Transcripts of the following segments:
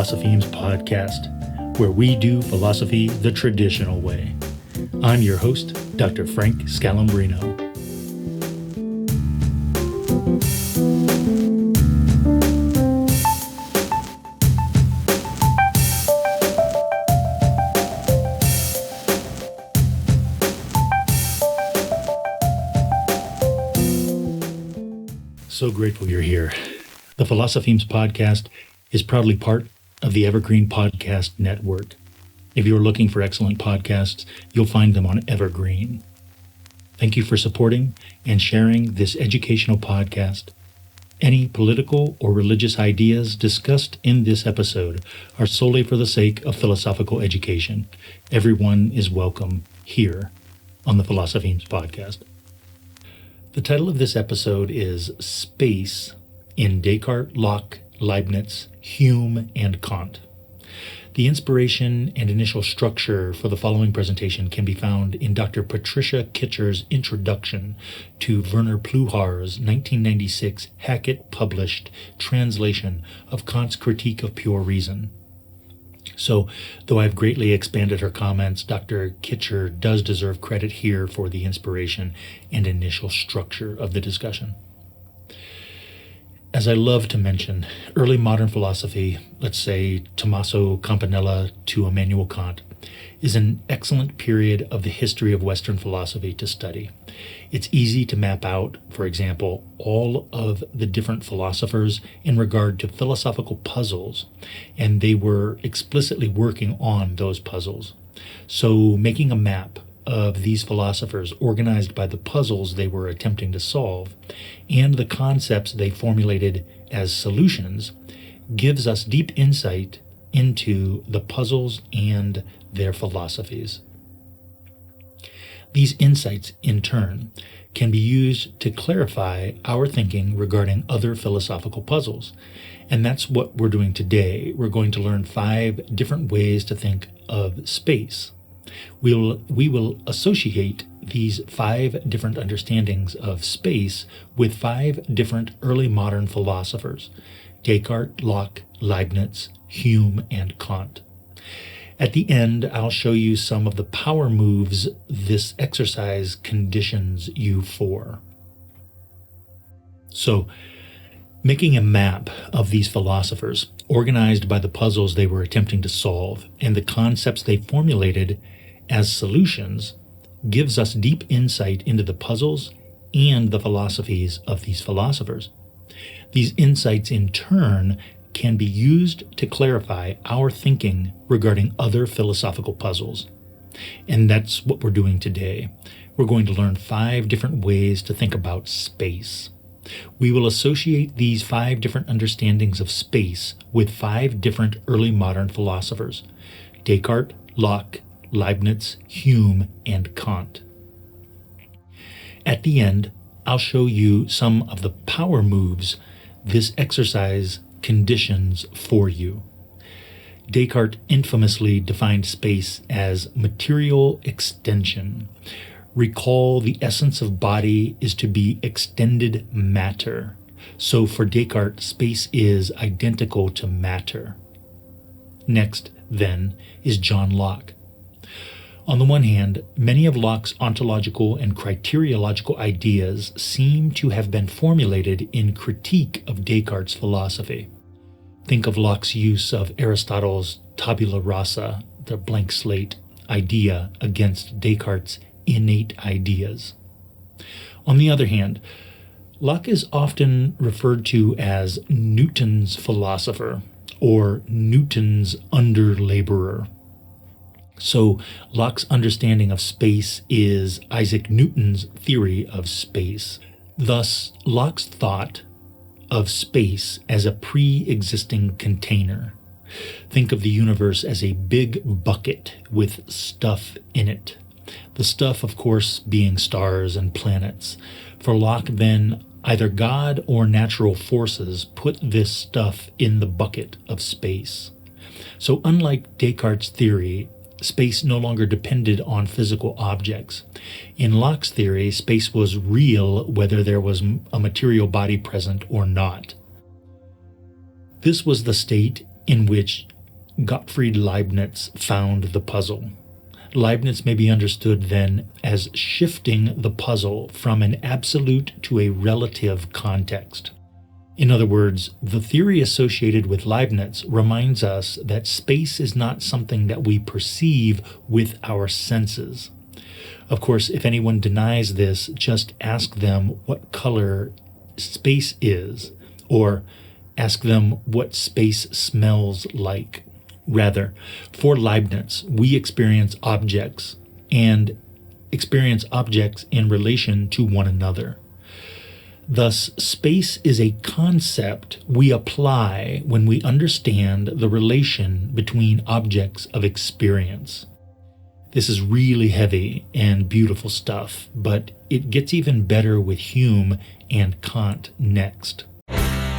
Philosophemes podcast, where we do philosophy the traditional way. I'm your host, Dr. Frank Scalambrino. So grateful you're here. The Philosophemes podcast is proudly part of the Evergreen Podcast Network. If you're looking for excellent podcasts, you'll find them on Evergreen. Thank you for supporting and sharing this educational podcast. Any political or religious ideas discussed in this episode are solely for the sake of philosophical education. Everyone is welcome here on the Philosophemes podcast. The title of this episode is Space in Descartes, Locke, Leibniz, Hume, and Kant. The inspiration and initial structure for the following presentation can be found in Dr. Patricia Kitcher's introduction to Werner Pluhar's 1996 Hackett-published translation of Kant's Critique of Pure Reason. So, though I've greatly expanded her comments, Dr. Kitcher does deserve credit here for the inspiration and initial structure of the discussion. As I love to mention, early modern philosophy, let's say Tommaso Campanella to Immanuel Kant, is an excellent period of the history of Western philosophy to study. It's easy to map out, for example, all of the different philosophers in regard to philosophical puzzles, and they were explicitly working on those puzzles. So making a map of these philosophers organized by the puzzles they were attempting to solve and the concepts they formulated as solutions gives us deep insight into the puzzles and their philosophies. These insights, in turn, can be used to clarify our thinking regarding other philosophical puzzles. And that's what we're doing today. We're going to learn 5 different ways to think of space. We will associate these 5 different understandings of space with 5 different early modern philosophers: Descartes, Locke, Leibniz, Hume, and Kant. At the end, I'll show you some of the power moves this exercise conditions you for. So, making a map of these philosophers, organized by the puzzles they were attempting to solve and the concepts they formulated as solutions, gives us deep insight into the puzzles and the philosophies of these philosophers. These insights, in turn, can be used to clarify our thinking regarding other philosophical puzzles. And that's what we're doing today. We're going to learn 5 different ways to think about space. We will associate these 5 different understandings of space with 5 different early modern philosophers: Descartes, Locke, Leibniz, Hume, and Kant. At the end, I'll show you some of the power moves this exercise conditions for you. Descartes infamously defined space as material extension. Recall, the essence of body is to be extended matter. So for Descartes, space is identical to matter. Next, then, is John Locke. On the one hand, many of Locke's ontological and criteriological ideas seem to have been formulated in critique of Descartes' philosophy. Think of Locke's use of Aristotle's tabula rasa, the blank slate idea, against Descartes' innate ideas. On the other hand, Locke is often referred to as Newton's philosopher or Newton's under-laborer. So Locke's understanding of space is Isaac Newton's theory of space. Thus, Locke's thought of space as a pre-existing container. Think of the universe as a big bucket with stuff in it. The stuff, of course, being stars and planets. For Locke, then, either God or natural forces put this stuff in the bucket of space. So unlike Descartes' theory, space no longer depended on physical objects. In Locke's theory, space was real whether there was a material body present or not. This was the state in which Gottfried Leibniz found the puzzle. Leibniz may be understood then as shifting the puzzle from an absolute to a relative context. In other words, the theory associated with Leibniz reminds us that space is not something that we perceive with our senses. Of course, if anyone denies this, just ask them what color space is, or ask them what space smells like. Rather, for Leibniz, we experience objects in relation to one another. Thus, space is a concept we apply when we understand the relation between objects of experience. This is really heavy and beautiful stuff, but it gets even better with Hume and Kant next.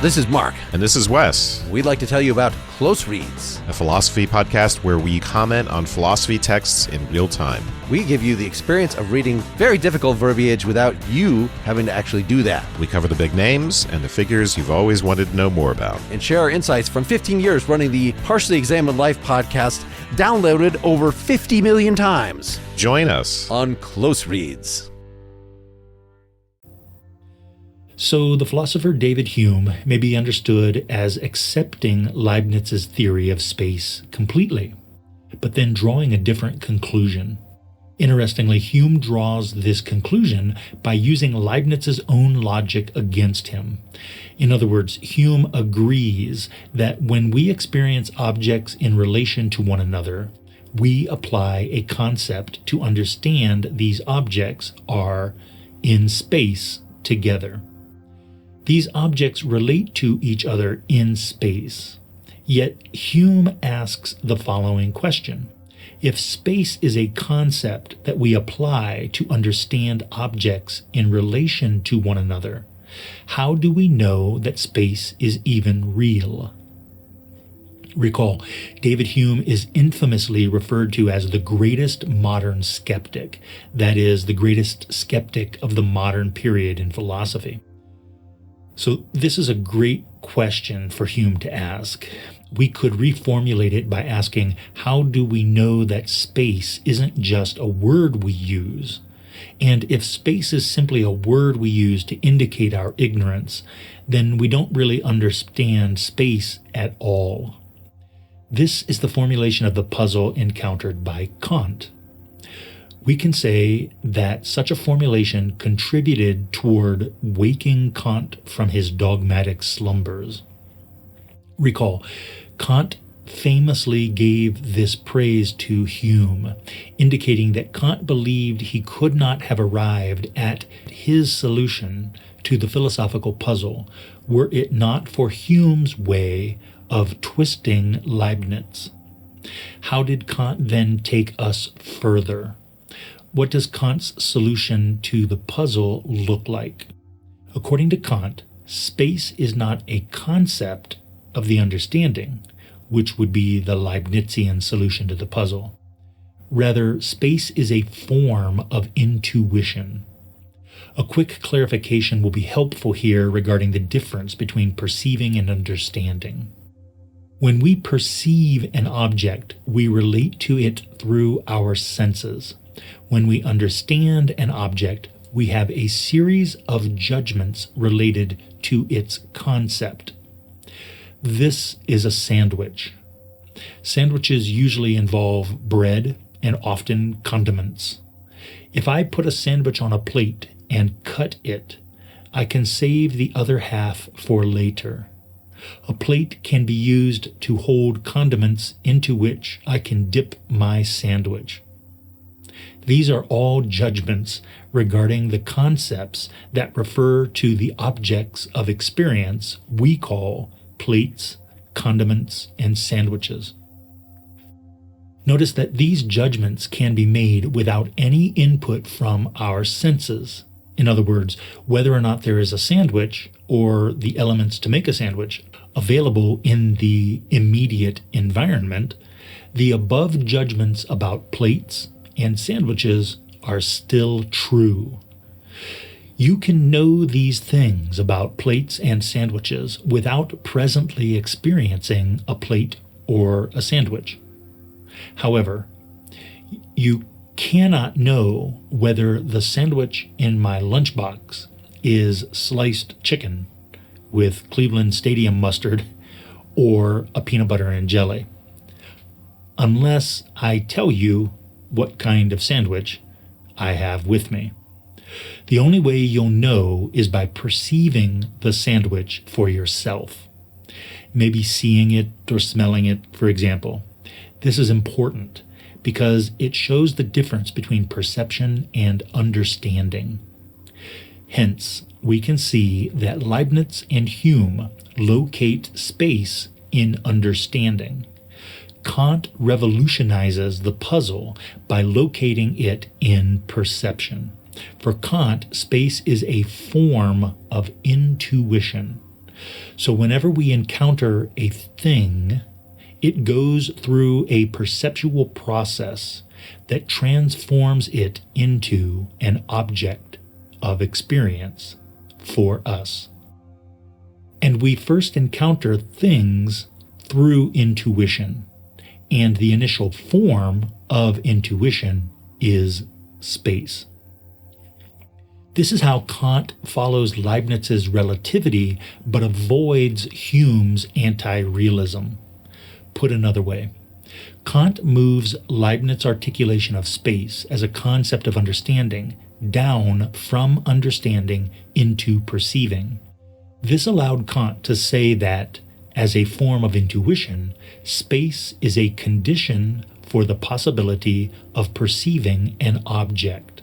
This is Mark. And this is Wes. We'd like to tell you about Close Reads, A philosophy podcast where we comment on philosophy texts in real time. We give you the experience of reading very difficult verbiage without you having to actually do that. We cover the big names and the figures you've always wanted to know more about. And share our insights from 15 years running the Partially Examined Life podcast, downloaded over 50 million times. Join us on Close Reads. So the philosopher David Hume may be understood as accepting Leibniz's theory of space completely, but then drawing a different conclusion. Interestingly, Hume draws this conclusion by using Leibniz's own logic against him. In other words, Hume agrees that when we experience objects in relation to one another, we apply a concept to understand these objects are in space together. These objects relate to each other in space. Yet Hume asks the following question. If space is a concept that we apply to understand objects in relation to one another, how do we know that space is even real? Recall, David Hume is infamously referred to as the greatest modern skeptic, that is, the greatest skeptic of the modern period in philosophy. So this is a great question for Hume to ask. We could reformulate it by asking, how do we know that space isn't just a word we use? And if space is simply a word we use to indicate our ignorance, then we don't really understand space at all. This is the formulation of the puzzle encountered by Kant. We can say that such a formulation contributed toward waking Kant from his dogmatic slumbers. Recall, Kant famously gave this praise to Hume, indicating that Kant believed he could not have arrived at his solution to the philosophical puzzle were it not for Hume's way of twisting Leibniz. How did Kant then take us further? What does Kant's solution to the puzzle look like? According to Kant, space is not a concept of the understanding, which would be the Leibnizian solution to the puzzle. Rather, space is a form of intuition. A quick clarification will be helpful here regarding the difference between perceiving and understanding. When we perceive an object, we relate to it through our senses. When we understand an object, we have a series of judgments related to its concept. This is a sandwich. Sandwiches usually involve bread and often condiments. If I put a sandwich on a plate and cut it, I can save the other half for later. A plate can be used to hold condiments into which I can dip my sandwich. These are all judgments regarding the concepts that refer to the objects of experience we call plates, condiments, and sandwiches. Notice that these judgments can be made without any input from our senses. In other words, whether or not there is a sandwich or the elements to make a sandwich available in the immediate environment, the above judgments about plates and sandwiches are still true. You can know these things about plates and sandwiches without presently experiencing a plate or a sandwich. However, you cannot know whether the sandwich in my lunchbox is sliced chicken with Cleveland Stadium mustard or a peanut butter and jelly, unless I tell you what kind of sandwich I have with me. The only way you'll know is by perceiving the sandwich for yourself. Maybe seeing it or smelling it, for example. This is important because it shows the difference between perception and understanding. Hence, we can see that Leibniz and Hume locate space in understanding. Kant revolutionizes the puzzle by locating it in perception. For Kant, space is a form of intuition. So whenever we encounter a thing, it goes through a perceptual process that transforms it into an object of experience for us. And we first encounter things through intuition, and the initial form of intuition is space. This is how Kant follows Leibniz's relativity but avoids Hume's anti-realism. Put another way, Kant moves Leibniz's articulation of space as a concept of understanding down from understanding into perceiving. This allowed Kant to say that, as a form of intuition, space is a condition for the possibility of perceiving an object.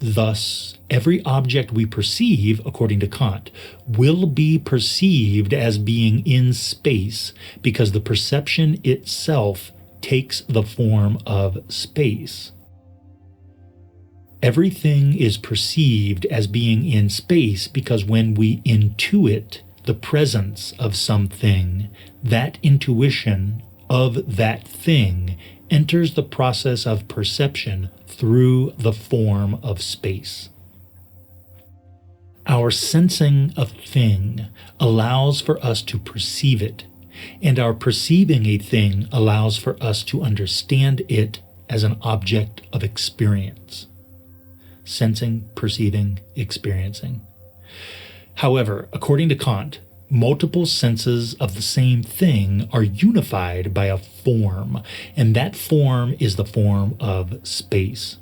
Thus, every object we perceive, according to Kant, will be perceived as being in space because the perception itself takes the form of space. Everything is perceived as being in space because when we intuit the presence of something, that intuition of that thing enters the process of perception through the form of space. Our sensing a thing allows for us to perceive it, and our perceiving a thing allows for us to understand it as an object of experience. Sensing, perceiving, experiencing. However, according to Kant, multiple senses of the same thing are unified by a form, and that form is the form of space.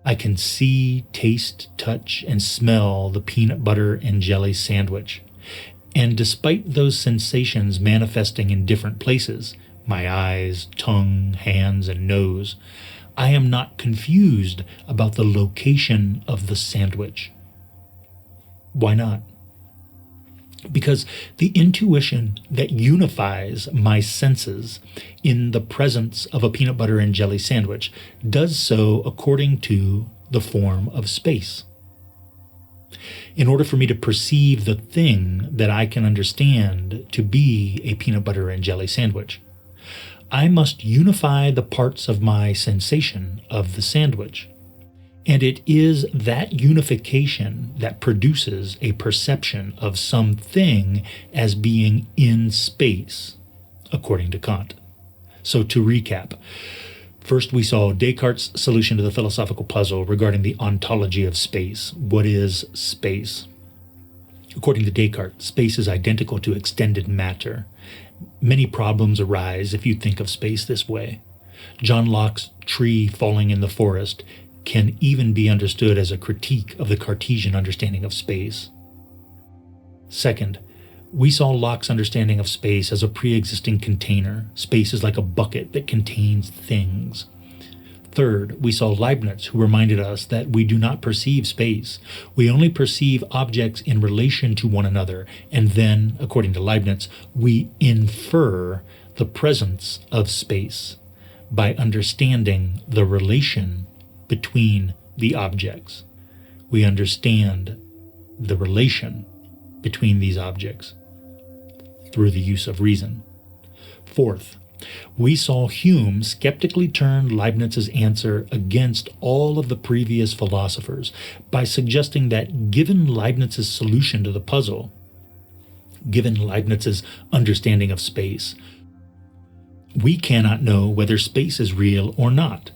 I can see, taste, touch, and smell the peanut butter and jelly sandwich. And despite those sensations manifesting in different places, my eyes, tongue, hands, and nose, I am not confused about the location of the sandwich. Why not? Because the intuition that unifies my senses in the presence of a peanut butter and jelly sandwich does so according to the form of space. In order for me to perceive the thing that I can understand to be a peanut butter and jelly sandwich, I must unify the parts of my sensation of the sandwich. And it is that unification that produces a perception of something as being in space, according to Kant. So to recap, first we saw Descartes' solution to the philosophical puzzle regarding the ontology of space. What is space? According to Descartes, space is identical to extended matter. Many problems arise if you think of space this way. John Locke's tree falling in the forest can even be understood as a critique of the Cartesian understanding of space. Second, we saw Locke's understanding of space as a pre-existing container. Space is like a bucket that contains things. Third, we saw Leibniz, who reminded us that we do not perceive space. We only perceive objects in relation to one another, and then, according to Leibniz, we infer the presence of space by understanding the relation between the objects. We understand the relation between these objects through the use of reason. Fourth, we saw Hume skeptically turn Leibniz's answer against all of the previous philosophers by suggesting that given Leibniz's solution to the puzzle, given Leibniz's understanding of space, we cannot know whether space is real or not.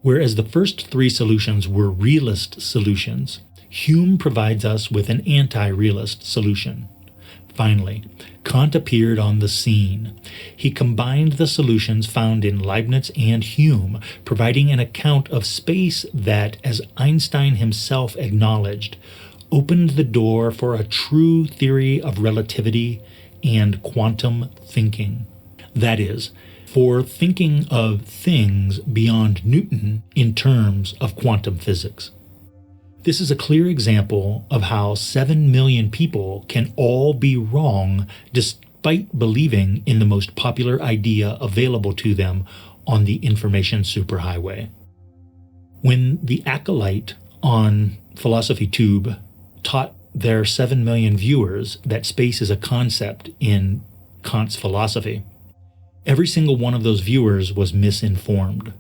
Whereas the first three solutions were realist solutions, Hume provides us with an anti-realist solution. Finally, Kant appeared on the scene. He combined the solutions found in Leibniz and Hume, providing an account of space that, as Einstein himself acknowledged, opened the door for a true theory of relativity and quantum thinking. That is, for thinking of things beyond Newton in terms of quantum physics. This is a clear example of how 7 million people can all be wrong despite believing in the most popular idea available to them on the information superhighway. When the acolyte on PhilosophyTube taught their 7 million viewers that space is a concept in Kant's philosophy, every single one of those viewers was misinformed.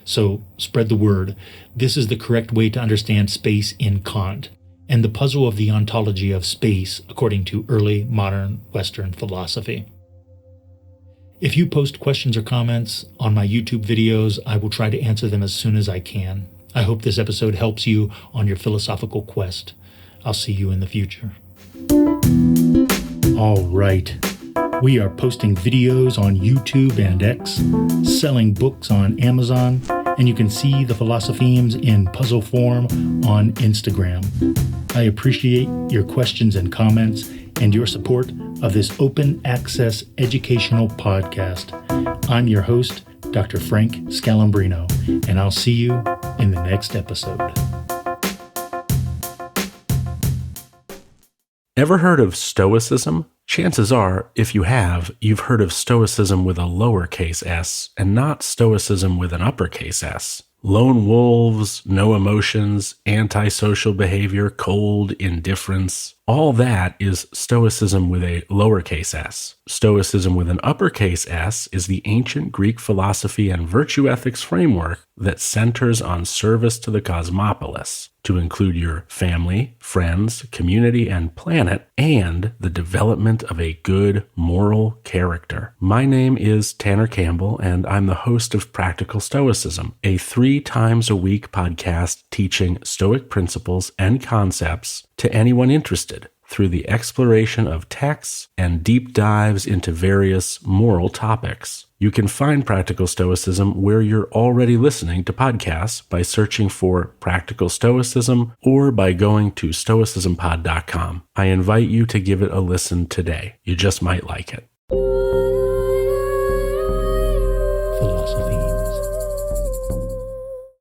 So spread the word. This is the correct way to understand space in Kant, and the puzzle of the ontology of space according to early modern Western philosophy. If you post questions or comments on my YouTube videos, I will try to answer them as soon as I can. I hope this episode helps you on your philosophical quest. I'll see you in the future. All right. We are posting videos on YouTube and X, selling books on Amazon, and you can see the Philosophemes in puzzle form on Instagram. I appreciate your questions and comments and your support of this open access educational podcast. I'm your host, Dr. Frank Scalambrino, and I'll see you in the next episode. Ever heard of Stoicism? Chances are, if you have, you've heard of Stoicism with a lowercase s and not Stoicism with an uppercase S. Lone wolves, no emotions, antisocial behavior, cold indifference. All that is Stoicism with a lowercase s. Stoicism with an uppercase S is the ancient Greek philosophy and virtue ethics framework that centers on service to the cosmopolis, to include your family, friends, community, and planet, and the development of a good moral character. My name is Tanner Campbell, and I'm the host of Practical Stoicism, a 3 times a week podcast teaching Stoic principles and concepts to anyone interested through the exploration of texts and deep dives into various moral topics. You can find Practical Stoicism where you're already listening to podcasts by searching for Practical Stoicism or by going to stoicismpod.com. I invite you to give it a listen today. You just might like it.